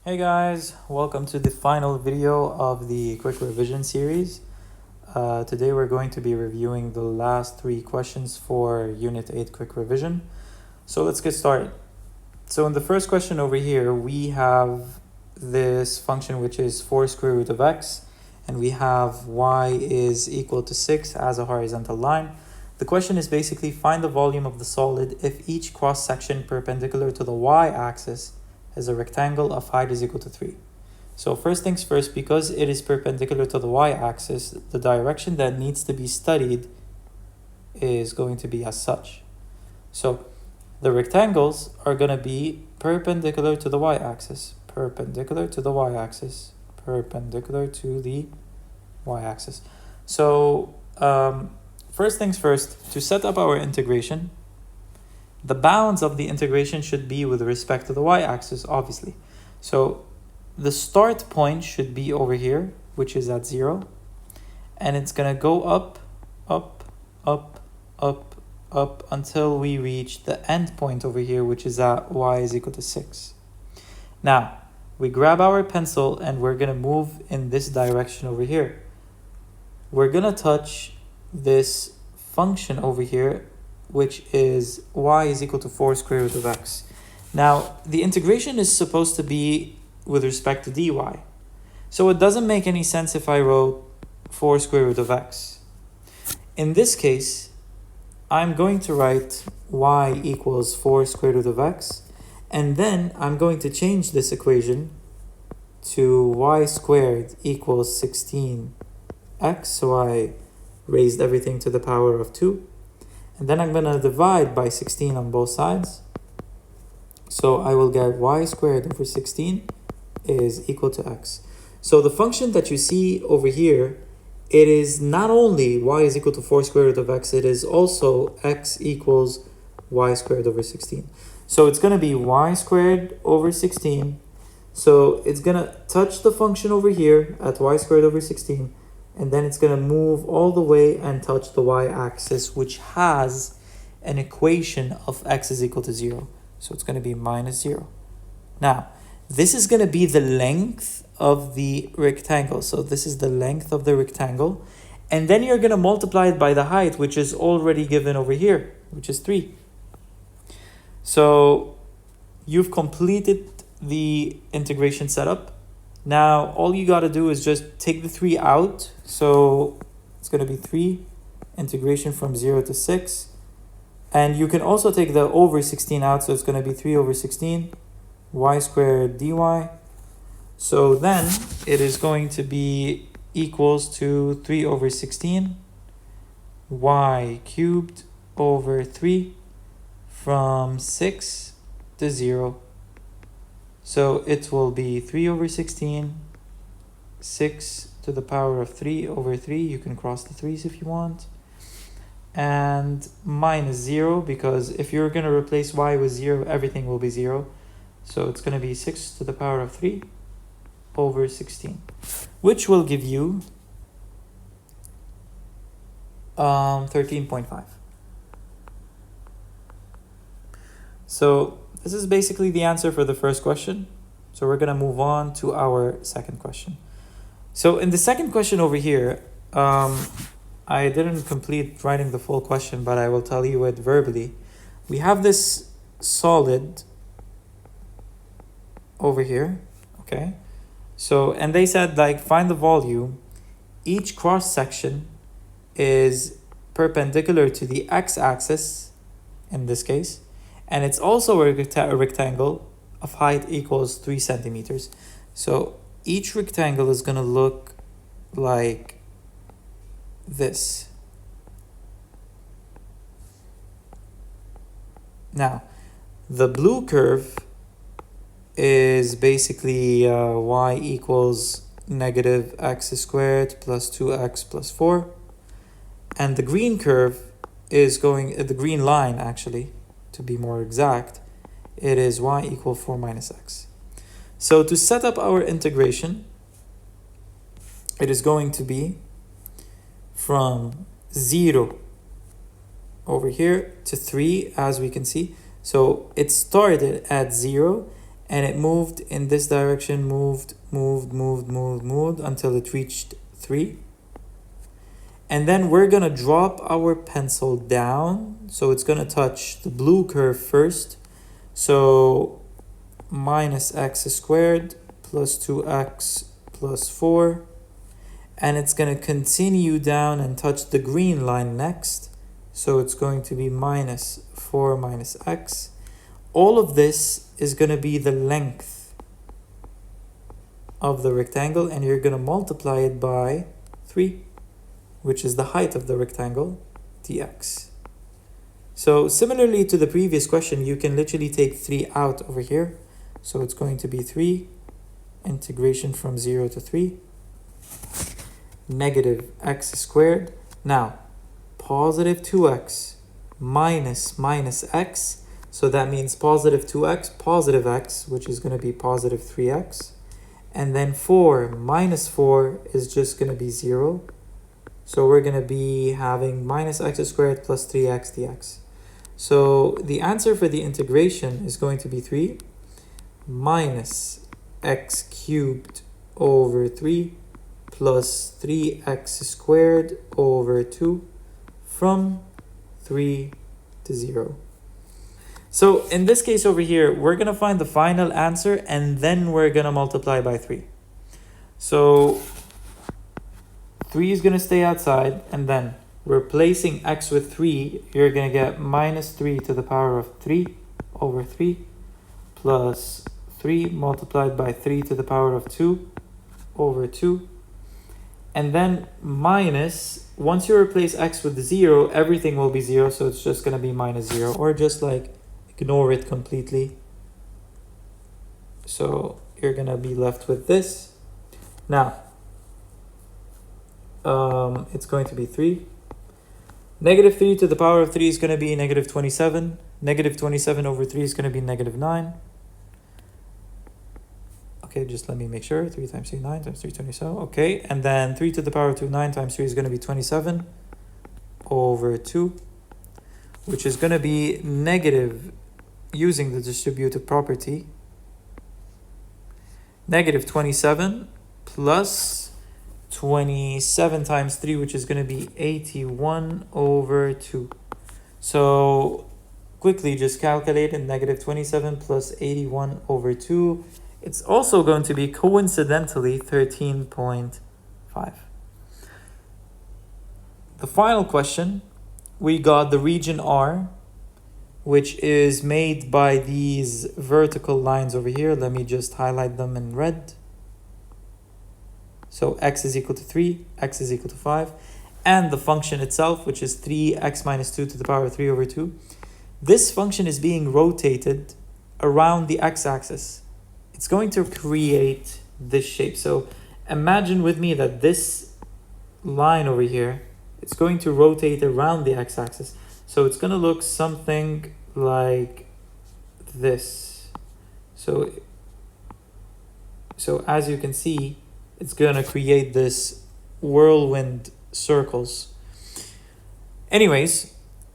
Hey guys, welcome to the final video of the quick revision series. Today we're going to be reviewing the last 3 questions for Unit 8 quick revision. So let's get started. So in the first question over here, we have this function which is 4 square root of x, and we have y is equal to 6 as a horizontal line. The question is basically find the volume of the solid if each cross section perpendicular to the y-axis is a rectangle of height is equal to 3. So first things first, because it is perpendicular to the y-axis, the direction that needs to be studied is going to be as such. So the rectangles are going to be perpendicular to the y-axis, perpendicular to the y-axis, perpendicular to the y-axis. So first things first, to set up our integration, the bounds of the integration should be with respect to the y-axis, obviously. So the start point should be over here, which is at 0. And it's going to go up, up, up, up, up until we reach the end point over here, which is at y is equal to 6. Now, we grab our pencil and we're going to move in this direction over here. We're going to touch this function over here, which is y is equal to 4 square root of x. Now, the integration is supposed to be with respect to dy. So it doesn't make any sense if I wrote 4 square root of x. In this case, I'm going to write y equals 4 square root of x, and then I'm going to change this equation to y squared equals 16x. So I raised everything to the power of 2. And then I'm going to divide by 16 on both sides. So I will get y squared over 16 is equal to x. So the function that you see over here, it is not only y is equal to 4 square root of x, it is also x equals y squared over 16. So it's going to be y squared over 16. So it's going to touch the function over here at y squared over 16. And then it's going to move all the way and touch the y-axis, which has an equation of x is equal to 0. So it's going to be minus 0. Now, this is going to be the length of the rectangle. So this is the length of the rectangle. And then you're going to multiply it by the height, which is already given over here, which is 3. So you've completed the integration setup. Now, all you got to do is just take the 3 out. So it's going to be 3 integration from 0 to 6. And you can also take the over 16 out. So it's going to be 3 over 16 y squared dy. So then it is going to be equals to 3 over 16 y cubed over 3 from 6 to 0. So it will be 3 over 16, 6 to the power of 3 over 3. You can cross the 3's if you want. And minus 0, because if you're going to replace y with 0, everything will be 0. So it's going to be 6 to the power of 3 over 16, which will give you 13.5. So this is basically the answer for the first question. So we're going to move on to our second question. So in the second question over here, I didn't complete writing the full question, but I will tell you it verbally. We have this solid over here, okay? So, and they said like find the volume. Each cross section is perpendicular to the x-axis in this case. And it's also a rectangle of height equals 3 centimeters. So each rectangle is going to look like this. Now, the blue curve is basically y equals negative x squared plus 2x plus 4. And the green curve is going, the green line actually, to be more exact, it is y equal 4 minus x. So to set up our integration, it is going to be from 0 over here to 3, as we can see. So it started at 0 and it moved in this direction, moved until it reached 3. And then we're gonna drop our pencil down, so it's gonna touch the blue curve first. So minus x squared plus 2x plus 4, and it's gonna continue down and touch the green line next. So it's going to be minus 4 minus x. All of this is going to be the length of the rectangle, and you're going to multiply it by 3, which is the height of the rectangle, dx. So similarly to the previous question, you can literally take 3 out over here. So it's going to be 3 integration from 0 to 3 negative x squared. Now, positive 2x minus x, so that means positive 2x, positive x, which is going to be positive 3x, and then 4 minus 4 is just going to be 0, so we're going to be having minus x squared plus 3x dx. So the answer for the integration is going to be 3 minus x cubed over 3 plus 3x squared over 2 from 3 to 0. So in this case over here, we're going to find the final answer and then we're going to multiply by 3. So 3 is going to stay outside, and then replacing x with 3, you're going to get minus 3 to the power of 3 over 3 plus 3 multiplied by 3 to the power of 2 over 2. And then minus, once you replace x with 0, everything will be 0, so it's just going to be minus 0, or just like ignore it completely. So you're going to be left with this. Now, it's going to be 3. Negative 3 to the power of 3 is going to be negative 27. Negative 27 over 3 is going to be negative 9. Okay, just let me make sure. 3 times 3, 9 times 3, 27. Okay, and then 3 to the power of 2, 9 times 3 is going to be 27 over 2, which is going to be negative, using the distributive property, negative 27 plus 27 times 3, which is going to be 81 over 2. So quickly just calculate in negative 27 plus 81 over 2. It's also going to be coincidentally 13.5. The final question, we got the region R, which is made by these vertical lines over here. Let me just highlight them in red. So x is equal to 3, x is equal to 5, and the function itself, which is 3x minus 2 to the power of 3 over 2. This function is being rotated around the x-axis. It's going to create this shape. So imagine with me that this line over here, it's going to rotate around the x-axis. So it's going to look something like this. So as you can see, it's going to create this whirlwind circles. Anyways,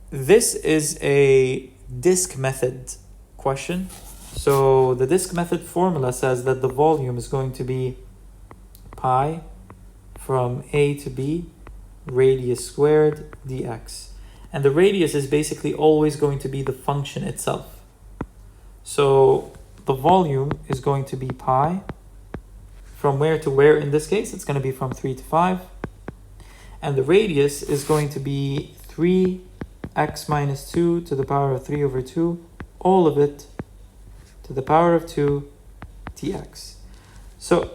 this is a disk method question. So the disk method formula says that the volume is going to be pi from A to B radius squared dx. And the radius is basically always going to be the function itself. So the volume is going to be pi from where to where in this case? It's going to be from 3 to 5. And the radius is going to be 3x minus 2 to the power of 3 over 2, all of it to the power of 2 dx. So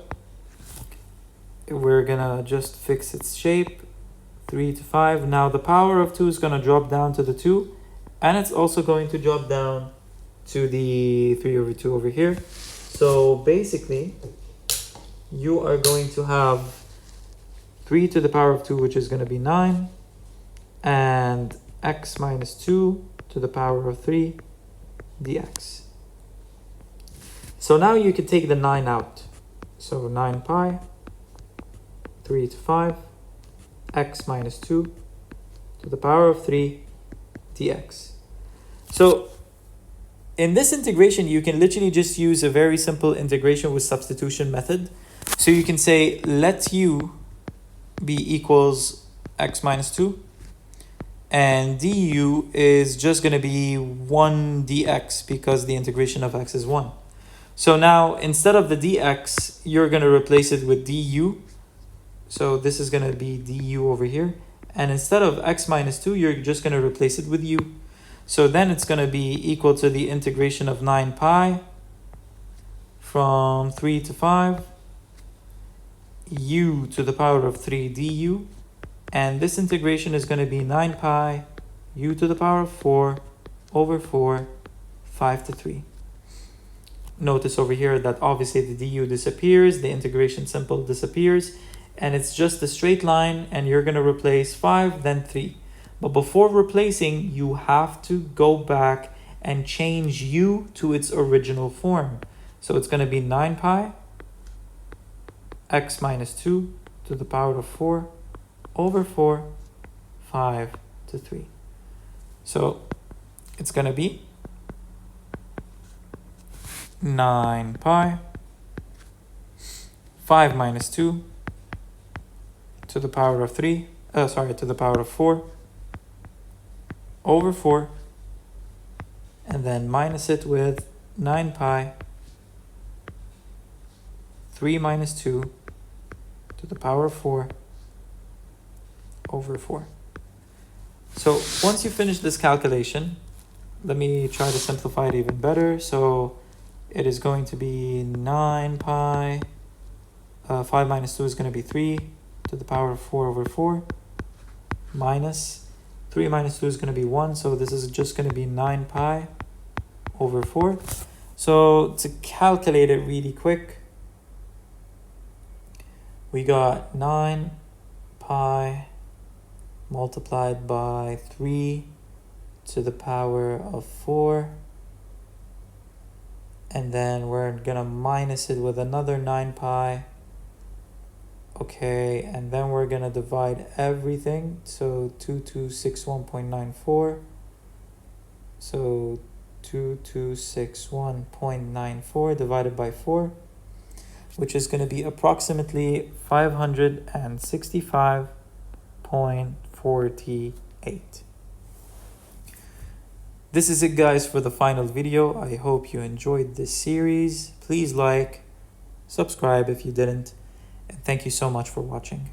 we're gonna just fix its shape, 3 to 5. Now the power of 2 is gonna drop down to the 2, and it's also going to drop down to the 3 over 2 over here. So basically, you are going to have 3 to the power of 2, which is going to be 9, and x minus 2 to the power of 3 dx. So now you can take the 9 out. So 9 pi, 3 to 5, x minus 2 to the power of 3 dx. So in this integration, you can literally just use a very simple integration with substitution method. So you can say let u be equals x minus 2, and du is just going to be 1 dx because the integration of x is 1. So now instead of the dx, you're going to replace it with du. So this is going to be du over here. And instead of x minus 2, you're just going to replace it with u. So then it's going to be equal to the integration of 9 pi from 3 to 5, u to the power of 3 du. And this integration is going to be 9 pi u to the power of 4 over 4, 5 to 3. Notice over here that obviously the du disappears, the integration symbol disappears, and it's just a straight line, and you're going to replace 5, then 3. But before replacing, you have to go back and change u to its original form. So it's going to be 9 pi x minus 2 to the power of 4 over 4, 5 to 3. So it's going to be 9 pi 5 minus 2 to the power of 3, to the power of 4 over 4, and then minus it with 9 pi 3 minus 2 to the power of 4 over 4. So once you finish this calculation, let me try to simplify it even better. So it is going to be 9 pi 5 minus 2 is going to be 3 to the power of 4 over 4 minus 3 minus 2 is going to be 1. So this is just going to be 9 pi over 4. So to calculate it really quick, we got 9 pi multiplied by 3 to the power of 4. And then we're going to minus it with another 9 pi. Okay, and then we're going to divide everything. So 2261.94. So 2261.94 divided by 4, which is going to be approximately 565.48. This is it, guys, for the final video. I hope you enjoyed this series. Please like, subscribe if you didn't, and thank you so much for watching.